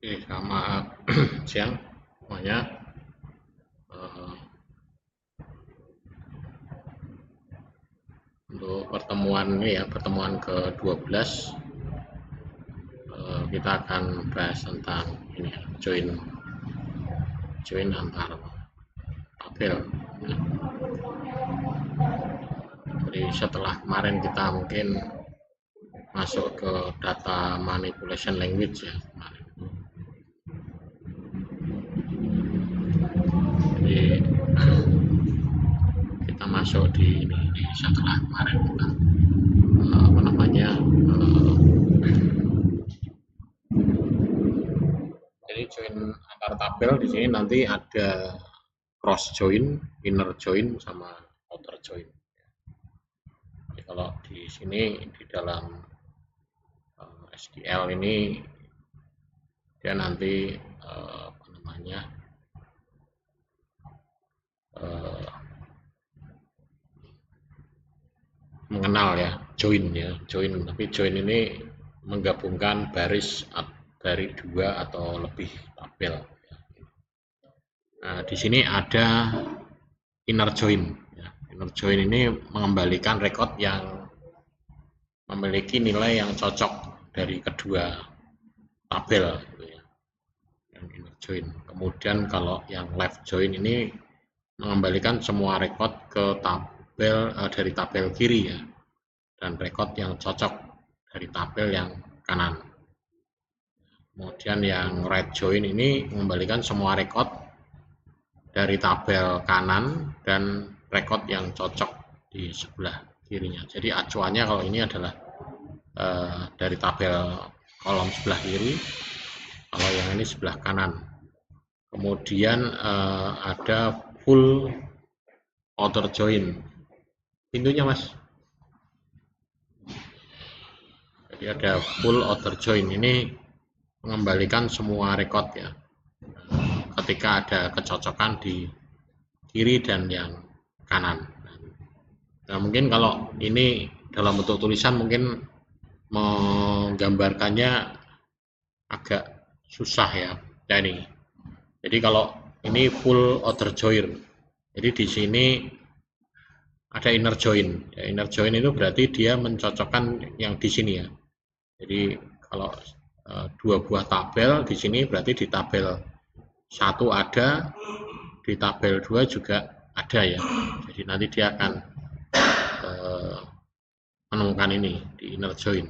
Selamat siang semuanya. Eh, untuk pertemuan ini ya, pertemuan ke-12, kita akan bahas tentang ini ya, join antar tabel. Ya. Jadi setelah kemarin kita mungkin masuk ke data manipulation language ya kemarin. Jadi kita masuk di ini setelah kemarin kita apa namanya jadi join antar tabel di sini nanti ada cross join, inner join, sama outer join. Jadi kalau di sini di dalam SQL ini dia nanti apa namanya mengenal ya join, tapi join ini menggabungkan baris dari 2 atau lebih tabel. Nah, di sini ada inner join. Inner join ini mengembalikan record yang memiliki nilai yang cocok dari kedua tabel gitu ya. Yang inner join. Kemudian kalau yang left join ini mengembalikan semua record ke tabel dari tabel kiri ya, dan record yang cocok dari tabel yang kanan. Kemudian yang right join ini mengembalikan semua record dari tabel kanan dan record yang cocok di sebelah kirinya. Jadi acuannya kalau ini adalah dari tabel kolom sebelah kiri, kalau yang ini sebelah kanan. Kemudian ada full outer join. Pintunya mas. Jadi ada full outer join, ini mengembalikan semua record ya, ketika ada kecocokan di kiri dan yang kanan. Nah, mungkin kalau ini dalam bentuk tulisan mungkin menggambarkannya agak susah ya. Nah, ini. Jadi kalau ini full outer join. Jadi di sini ada inner join. Ya, inner join itu berarti dia mencocokkan yang di sini ya. Jadi kalau dua buah tabel di sini berarti di tabel 1 ada, di tabel 2 juga ada ya. Jadi nanti dia akan menemukan ini di inner join.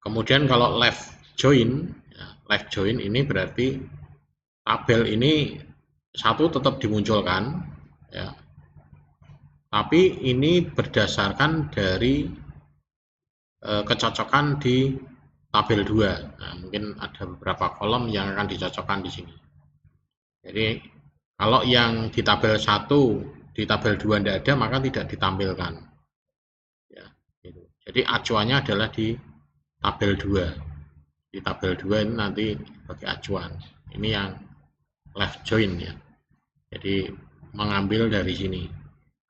Kemudian kalau left join, left join ini berarti tabel ini satu tetap dimunculkan ya, tapi ini berdasarkan dari kecocokan di tabel 2. Nah, mungkin ada beberapa kolom yang akan dicocokkan di sini. Jadi kalau yang di tabel 1 di tabel 2 tidak ada, maka tidak ditampilkan ya, gitu. Jadi acuannya adalah di tabel 2. Di tabel 2 ini nanti sebagai acuan. Ini yang left join ya, jadi mengambil dari sini.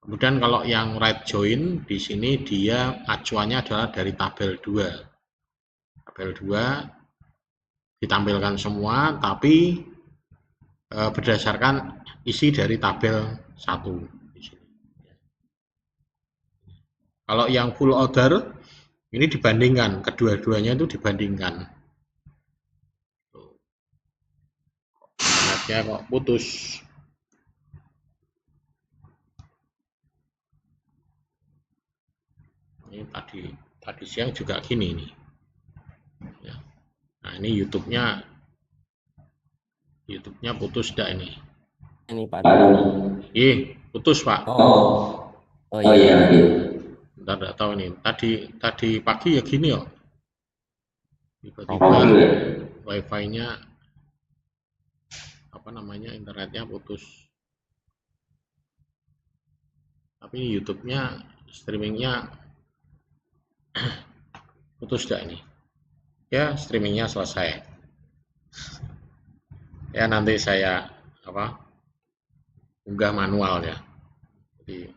Kemudian kalau yang right join di sini dia acuannya adalah dari tabel 2. Tabel 2 ditampilkan semua, tapi berdasarkan isi dari tabel 1 di sini. Kalau yang full order ini dibandingkan, kedua-duanya itu dibandingkan. Internetnya kok putus. Ini tadi siang juga gini nih. Ya. Nah ini YouTube-nya putus dah ini. Ini Pak. Putus Pak. Oh iya. Bentar, nggak tahu nih. Tadi pagi ya gini ya. Tiba-tiba wifi-nya apa namanya, internetnya putus. Tapi YouTube-nya streamingnya putus dah ini. Ya streamingnya selesai. Ya nanti saya unggah manual ya. Jadi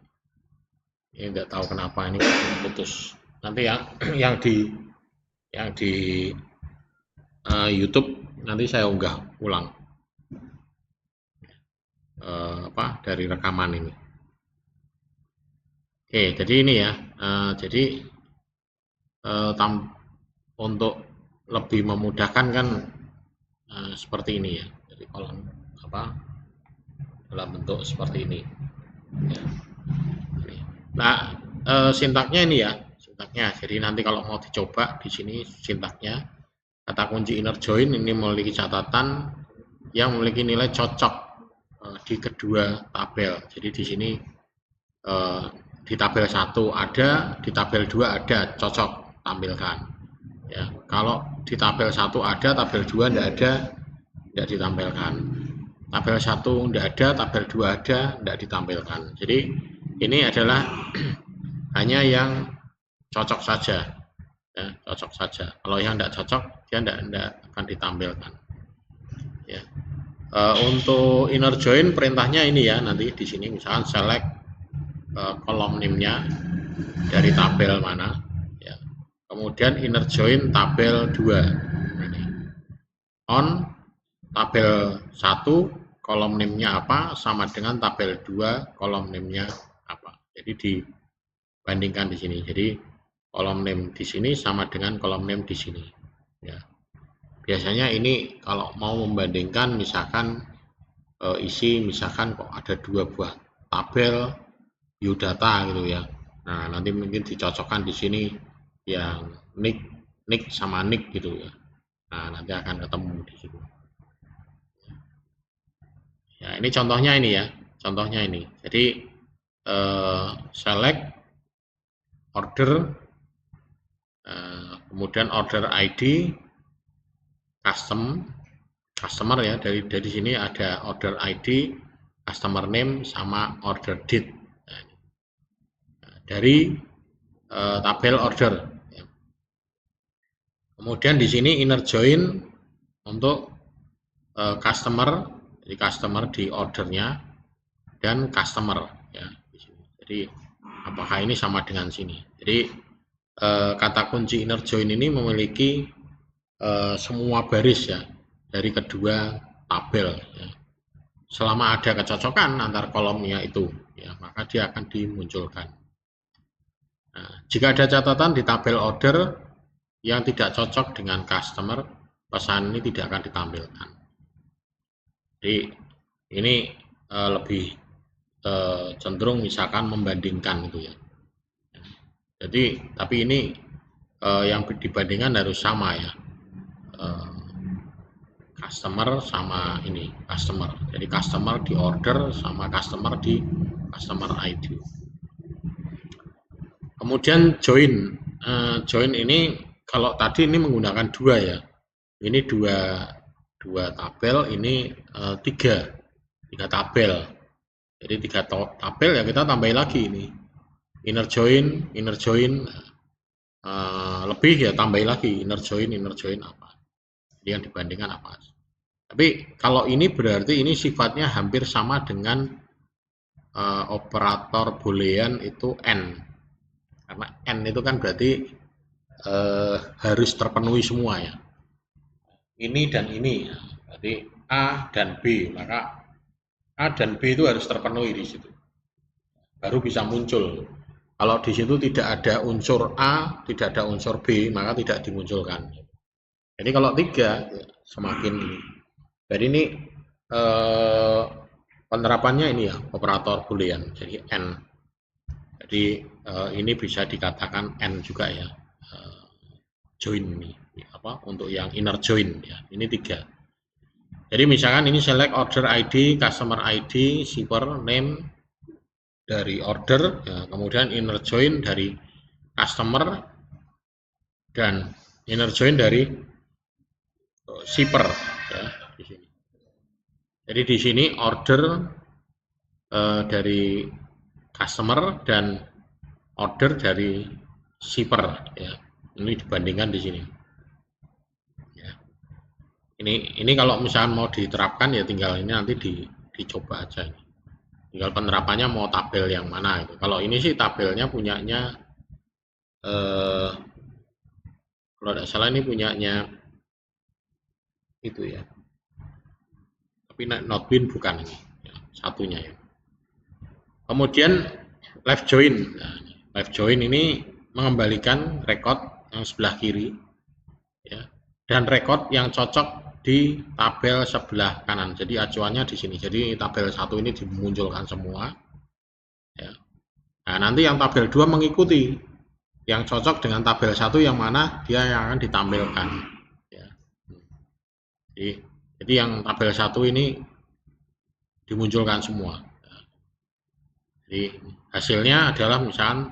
ini tidak tahu kenapa ini putus. Nanti yang di YouTube nanti saya unggah ulang dari rekaman ini. Oke, jadi ini ya. Jadi untuk lebih memudahkan kan seperti ini ya. Jadi kolom dalam bentuk seperti ini. Ya. Nah, sintaknya ini ya, sintaknya. Jadi nanti kalau mau dicoba di sini sintaknya, kata kunci inner join ini memiliki catatan yang memiliki nilai cocok di kedua tabel. Jadi di sini di tabel 1 ada, di tabel 2 ada, cocok tampilkan. Ya, kalau di tabel 1 ada, tabel 2 tidak ada, tidak ditampilkan. Tabel 1 tidak ada, tabel 2 ada, tidak ditampilkan. Jadi ini adalah hanya yang cocok saja, ya, cocok saja. Kalau yang tidak cocok, dia tidak akan ditampilkan. Ya. Untuk inner join perintahnya ini ya, nanti di sini misalkan select kolom name-nya dari tabel mana, ya. Kemudian inner join tabel 2. Ini. On tabel 1 kolom name-nya apa sama dengan tabel 2 kolom name-nya apa. Jadi dibandingkan di sini. Jadi kolom name di sini sama dengan kolom name di sini. Ya. Biasanya ini kalau mau membandingkan misalkan isi misalkan kok ada 2 buah tabel view data gitu ya. Nah, nanti mungkin dicocokkan di sini yang nick sama nick gitu ya. Nah, nanti akan ketemu di sini. Ya, ini contohnya ini ya. Contohnya ini. Jadi select order, kemudian order ID, customer ya. Dari sini ada order ID, customer name sama order date. Dari tabel order. Kemudian di sini inner join untuk customer, jadi customer di ordernya dan customer ya. Jadi apakah ini sama dengan sini? Jadi kata kunci inner join ini memiliki semua baris ya dari kedua tabel. Ya. Selama ada kecocokan antar kolomnya itu, ya maka dia akan dimunculkan. Nah, jika ada catatan di tabel order yang tidak cocok dengan customer, pesan ini tidak akan ditampilkan. Jadi ini lebih cenderung misalkan membandingkan gitu ya. Jadi tapi ini yang dibandingkan harus sama ya. Customer sama ini customer. Jadi customer di order sama customer di customer ID. Kemudian join ini kalau tadi ini menggunakan 2 ya. Ini dua tabel, ini 3 tabel. Jadi 3 tabel ya kita tambahin lagi ini. Inner join lebih ya tambahin lagi inner join apa. Jadi yang dibandingkan apa. Tapi kalau ini berarti ini sifatnya hampir sama dengan operator boolean itu n. Karena n itu kan berarti harus terpenuhi semua ya. Ini dan ini, berarti A dan B, maka A dan B itu harus terpenuhi di situ. Baru bisa muncul. Kalau di situ tidak ada unsur A, tidak ada unsur B, maka tidak dimunculkan. Jadi kalau 3 semakin ini. Jadi ini penerapannya ini ya, operator boolean, jadi n. Jadi ini bisa dikatakan n juga ya, join ini untuk yang inner join ya. Ini 3. Jadi misalkan ini select order ID, customer ID, shipper name dari order, ya, kemudian inner join dari customer dan inner join dari shipper ya di sini. Jadi di sini order dari customer dan order dari shipper ya. Ini dibandingkan di sini. Ya. Ini kalau misalnya mau diterapkan ya tinggal ini nanti dicoba aja ini. Tinggal penerapannya mau tabel yang mana itu. Kalau ini sih tabelnya punyanya kalau tidak salah ini punyanya itu ya. Tapi not bin bukan ini ya, satunya ya. Kemudian left join. Nah, left join ini mengembalikan record yang sebelah kiri ya, dan record yang cocok di tabel sebelah kanan. Jadi acuannya di sini. Jadi tabel 1 ini dimunculkan semua ya. Nah, nanti yang tabel 2 mengikuti yang cocok dengan tabel 1 yang mana dia yang akan ditampilkan ya. Jadi yang tabel 1 ini dimunculkan semua. Jadi hasilnya adalah misalkan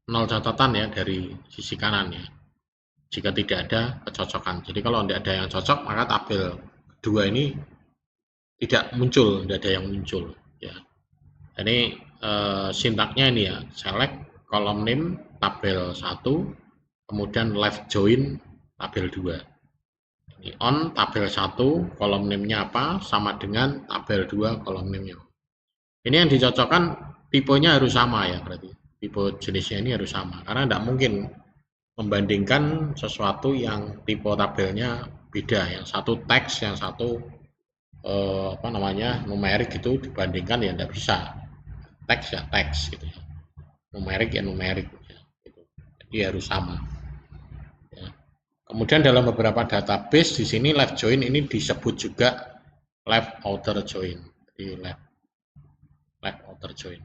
0 catatan ya dari sisi kanan ya. Jika tidak ada kecocokan. Jadi kalau tidak ada yang cocok, maka tabel kedua ini tidak muncul, tidak ada yang muncul ya. Ini sintaknya ini ya, select column name tabel 1, kemudian left join tabel 2. Ini on tabel 1, column name-nya apa, sama dengan tabel 2, column name-nya. Ini yang dicocokkan tipenya harus sama ya, berarti tipe jenisnya ini harus sama, karena tidak mungkin membandingkan sesuatu yang tipe tabelnya beda, yang satu teks, yang satu numerik gitu dibandingkan ya tidak bisa. Teks ya teks gitu ya, numerik ya numerik ya, gitu. Jadi harus sama ya. Kemudian dalam beberapa database di sini left join ini disebut juga left outer join. Jadi left outer join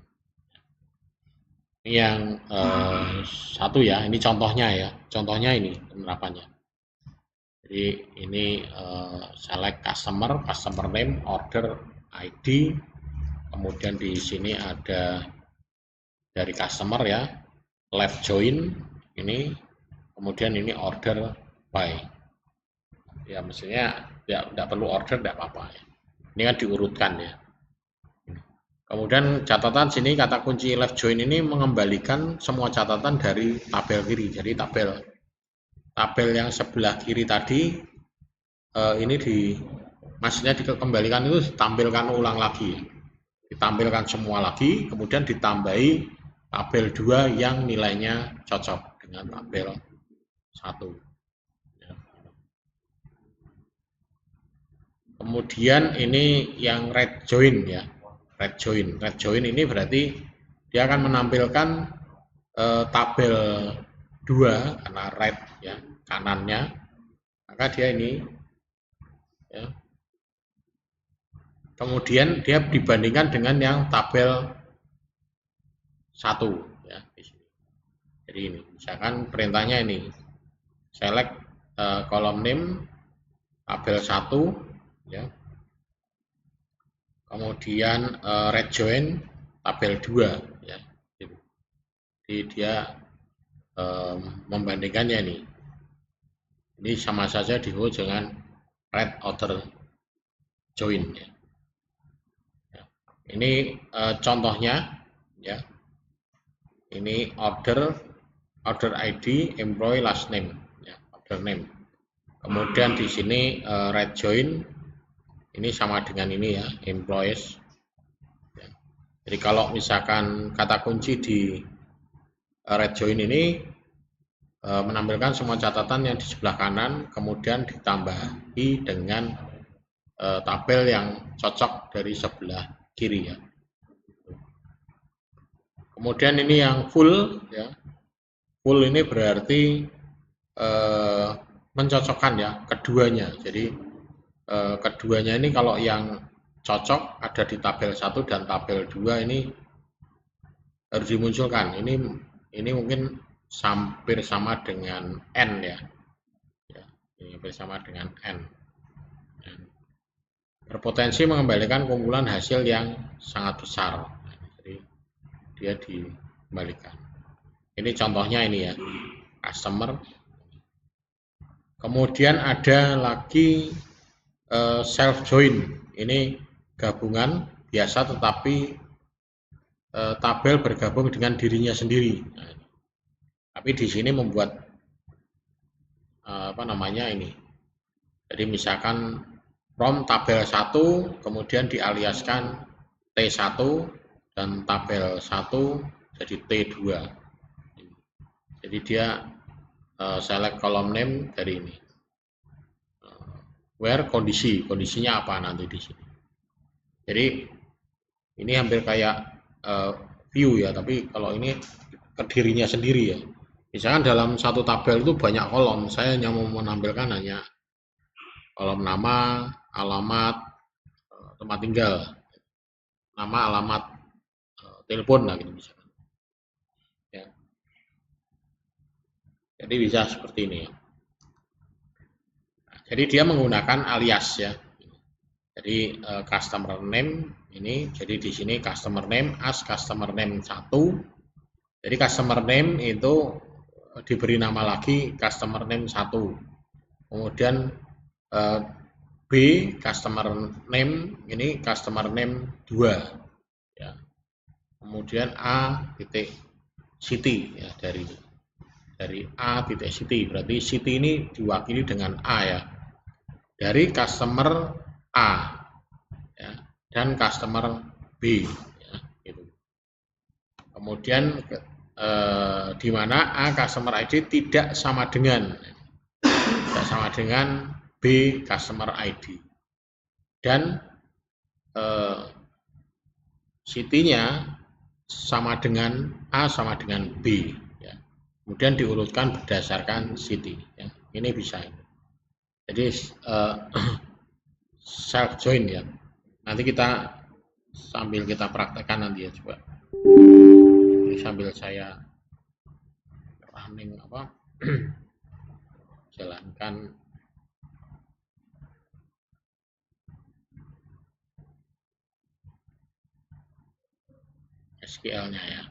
ini yang satu ya, ini contohnya ya, contohnya ini penerapannya. Jadi ini select customer name, order ID, kemudian di sini ada dari customer ya, left join ini, kemudian ini order by. Ya mestinya ya tidak perlu order, tidak apa-apa ya. Ini kan diurutkan ya. Kemudian catatan sini kata kunci left join ini mengembalikan semua catatan dari tabel kiri. Jadi tabel yang sebelah kiri tadi ini maksudnya dikembalikan itu ditampilkan ulang lagi. Ditampilkan semua lagi, kemudian ditambahi tabel 2 yang nilainya cocok dengan tabel 1. Ya. Kemudian ini yang red join ya. Red join ini berarti dia akan menampilkan tabel 2 karena red ya, kanannya, maka dia ini ya. Kemudian dia dibandingkan dengan yang tabel 1 ya di sini. Jadi ini misalkan perintahnya ini select column name tabel 1 ya. Kemudian red join tabel 2 ya. Jadi dia membandingkannya ini. Ini sama saja disebut dengan red outer join ya. Ini contohnya ya. Ini order ID, employee last name ya, order name. Kemudian di sini red join ini sama dengan ini ya, employees. Ya. Jadi kalau misalkan kata kunci di red join ini menampilkan semua catatan yang di sebelah kanan, kemudian ditambahi dengan tabel yang cocok dari sebelah kiri ya. Kemudian ini yang full ya. Full ini berarti mencocokkan ya keduanya. Jadi keduanya ini kalau yang cocok ada di tabel 1 dan tabel 2 ini harus dimunculkan. Ini mungkin hampir sama dengan N ya. Ini hampir sama dengan N. Berpotensi mengembalikan kumpulan hasil yang sangat besar. Jadi dia dikembalikan. Ini contohnya ini ya, customer. Kemudian ada lagi self join, ini gabungan biasa tetapi tabel bergabung dengan dirinya sendiri. Nah, tapi di sini membuat ini. Jadi misalkan from tabel 1 kemudian dialiaskan T1 dan tabel 1 jadi T2. Jadi dia select column name dari ini. where kondisinya apa nanti di sini. Jadi ini hampir kayak view ya, tapi kalau ini ke dirinya sendiri ya. Misalkan dalam satu tabel itu banyak kolom, saya hanya mau menampilkan hanya kolom nama, alamat, tempat tinggal, nama, alamat, telepon lah gitu misalkan. Ya. Jadi bisa seperti ini ya. Nah, jadi dia menggunakan alias ya. Jadi customer name ini, jadi di sini customer name as customer name 1. Jadi customer name itu diberi nama lagi customer name 1. Kemudian B customer name ini customer name 2 ya. Kemudian A titik city ya, dari A titik city, berarti city ini diwakili dengan A ya, dari customer A ya, dan customer B ya, gitu. Kemudian di mana A customer ID tidak sama dengan B customer ID, dan city-nya sama dengan A sama dengan B ya. Kemudian diurutkan berdasarkan city ya. Ini bisa. Jadi self join ya. Nanti kita sambil kita praktekkan nanti ya, coba. Ini sambil saya running jalankan SQL-nya ya.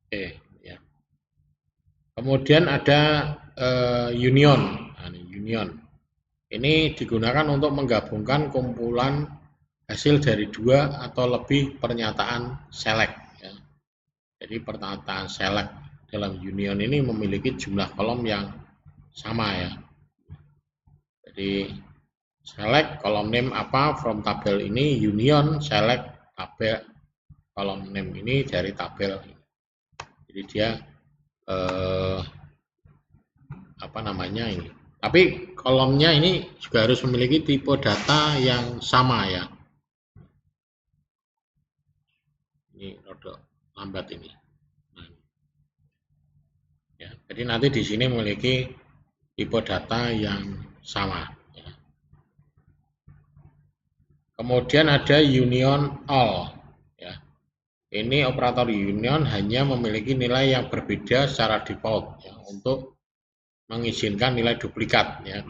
Oke ya. Kemudian ada union. Nah, union ini digunakan untuk menggabungkan kumpulan hasil dari 2 atau lebih pernyataan select ya. Jadi pernyataan select dalam union ini memiliki jumlah kolom yang sama ya. Jadi select kolom name apa from tabel ini, union select tabel kolom name ini dari tabel ini. Jadi dia ini. Tapi kolomnya ini juga harus memiliki tipe data yang sama ya. Ini rodok lambat ini. Nah, ya, jadi nanti di sini memiliki tipe data yang sama. Ya. Kemudian ada union all. Ya. Ini operator union hanya memiliki nilai yang berbeda secara default ya, untuk mengizinkan nilai duplikat ya,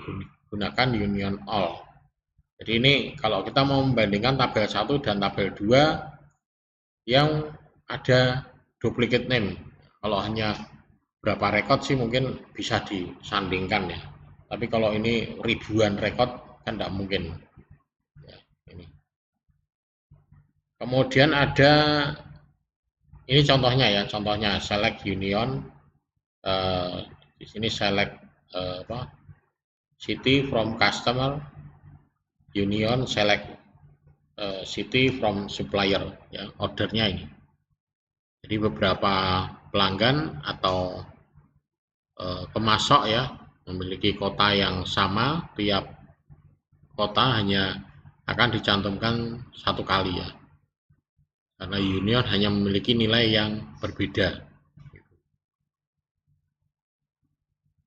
gunakan union all. Jadi ini kalau kita mau membandingkan tabel 1 dan tabel 2 yang ada duplicate name, kalau hanya berapa rekod sih mungkin bisa disandingkan ya, tapi kalau ini ribuan rekod kan tidak mungkin ya, ini. Kemudian ada ini contohnya ya, contohnya select union, di sini select city from customer, union select city from supplier ya, ordernya ini. Jadi beberapa pelanggan atau pemasok ya memiliki kota yang sama, tiap kota hanya akan dicantumkan satu kali ya, karena union hanya memiliki nilai yang berbeda.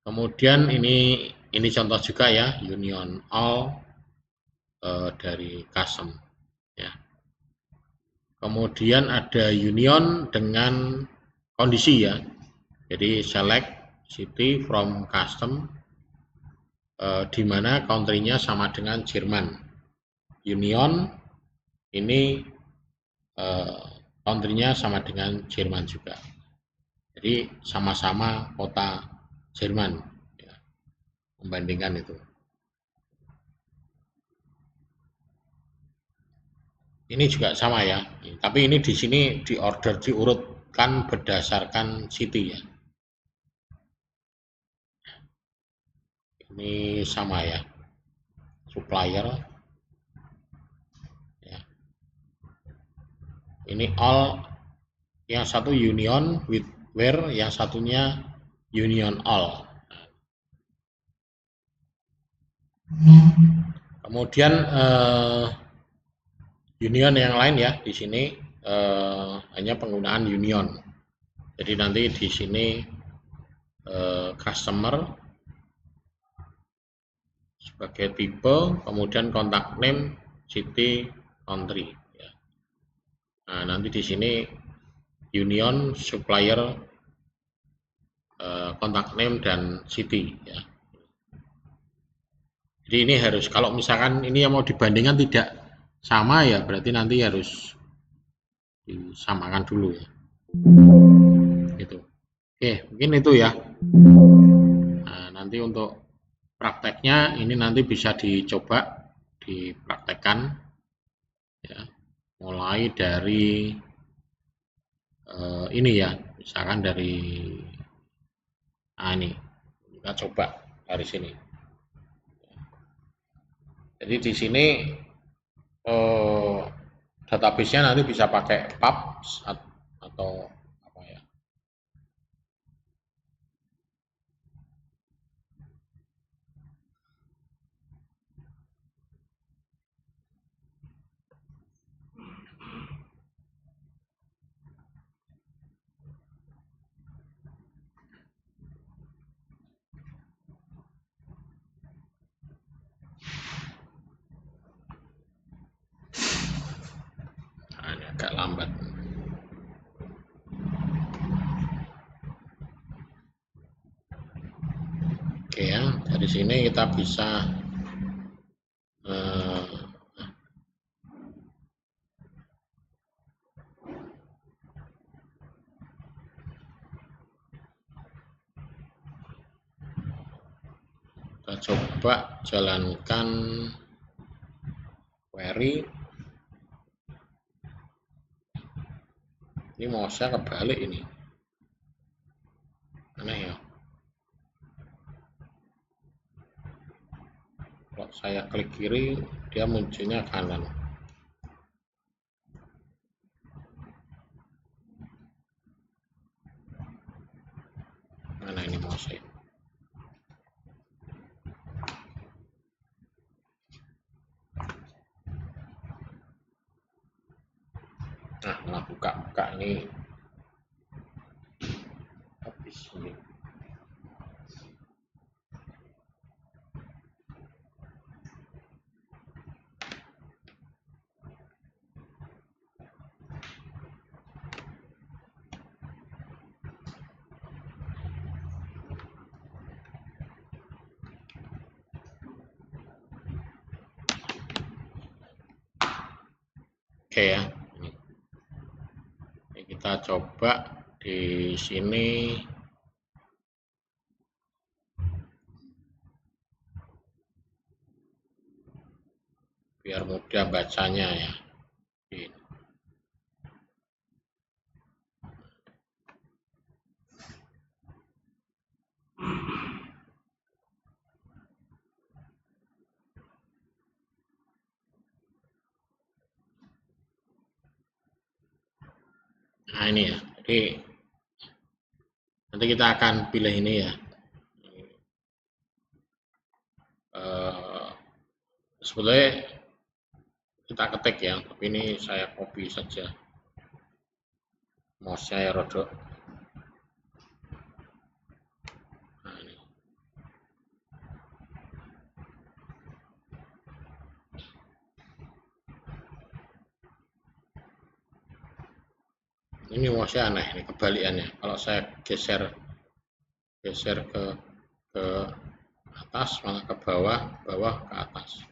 Kemudian ini contoh juga ya, union all dari custom ya. Kemudian ada union dengan kondisi ya. Jadi select city from custom, di mana country-nya sama dengan Jerman. Union ini country-nya sama dengan Jerman juga. Jadi sama-sama kota Jerman ya, membandingkan itu. Ini juga sama ya, tapi ini di sini diurutkan berdasarkan city ya. Ini sama ya, supplier Ini all, yang satu union with where, yang satunya union all. Kemudian union yang lain ya, di sini hanya penggunaan union. Jadi nanti di sini customer sebagai tipe, kemudian kontak name, city, country. Ya. Nah, nanti di sini union, supplier, kontak name dan city. Ya. Jadi ini harus, kalau misalkan ini yang mau dibandingkan tidak sama ya, berarti nanti harus disamakan dulu ya. Gitu. Oke, mungkin itu ya. Nah, nanti untuk prakteknya ini nanti bisa dicoba dipraktekkan ya, mulai dari ini ya, misalkan dari ini kita coba dari sini. Jadi di sini database-nya nanti bisa pakai PubS atau apa ya. Nah, ini agak lambat. Oke ya, dari sini kita bisa kita coba jalankan query. Ini mouse-nya kebalik ini. Aneh ya. Kalau saya klik kiri, dia munculnya kanan. Mana ini mouse-nya? Nah, malah buka-buka ini. Habis ini. Oke ya. Ini kita coba di sini. Biar mudah bacanya ya. Nah ini ya, jadi nanti kita akan pilih ini ya. Sebetulnya kita ketik ya, tapi ini saya copy saja. Mouse-nya ya rodok. Nah, ini mouse-nya aneh, ini kebalikannya. Kalau saya geser ke atas, malah ke bawah, bawah ke atas.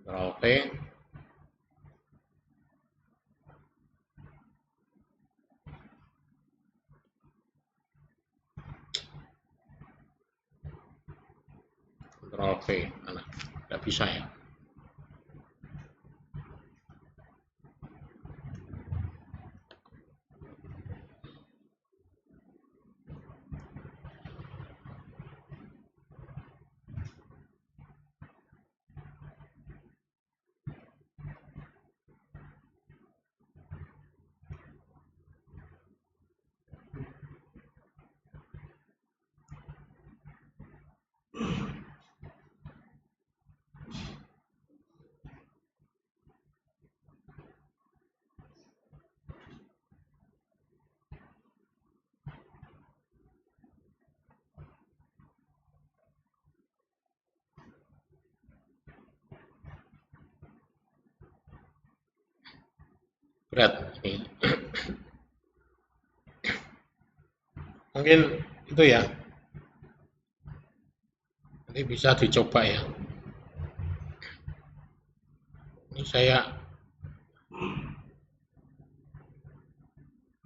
Ctrl V. Ctrl V, mana? Tidak bisa ya. berat ini. Mungkin itu ya, nanti bisa dicoba ya. Ini saya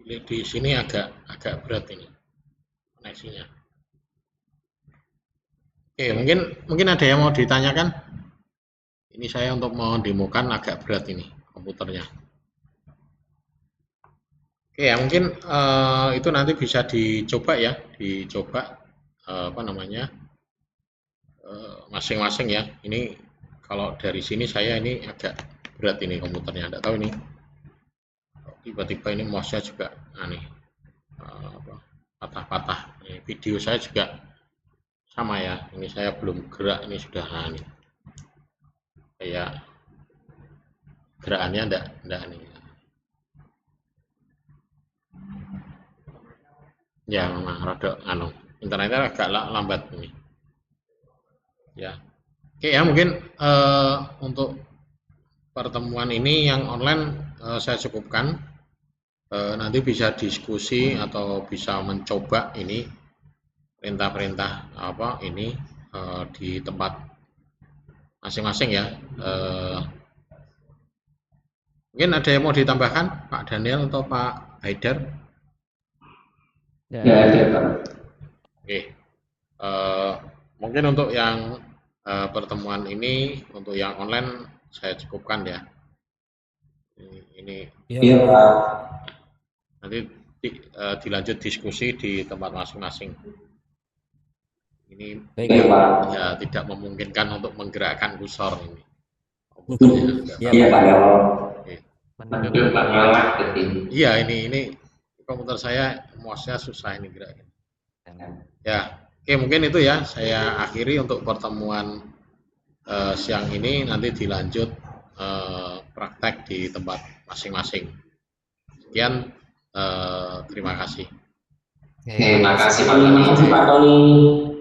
pilih di sini agak berat ini koneksinya. Oke, mungkin ada yang mau ditanyakan? Ini saya untuk mendemokan agak berat ini komputernya. Oke ya, mungkin itu nanti bisa dicoba ya, apa namanya masing-masing ya. Ini kalau dari sini saya ini agak berat ini komputernya, tidak tahu ini. Tiba-tiba ini mouse-nya juga aneh, patah-patah. Video saya juga sama ya. Ini saya belum gerak, ini sudah aneh. Kayak gerakannya enggak nih. Ya memang rada internetnya agak lambat ini. Ya. Oke ya, mungkin untuk pertemuan ini yang online saya cukupkan. Nanti bisa diskusi atau bisa mencoba ini perintah-perintah apa ini di tempat masing-masing ya. Mungkin ada yang mau ditambahkan, Pak Daniel atau Pak Haidar? Ya, ada Pak. Oke. Mungkin untuk yang pertemuan ini, untuk yang online saya cukupkan ya. Ini Iya Pak. nanti dilanjut diskusi di tempat masing-masing. Ini baik Iya Pak. ya tidak memungkinkan untuk menggerakkan kursor ini. Iya Pak ya. Oke. Betul Pak, ngelak gitu. Iya, ini komputer saya mouse-nya susah ini gerakin. Ya, oke mungkin itu ya saya akhiri untuk pertemuan siang ini, nanti dilanjut praktek di tempat masing-masing. Sekian, terima kasih. Terima kasih Pak Tony.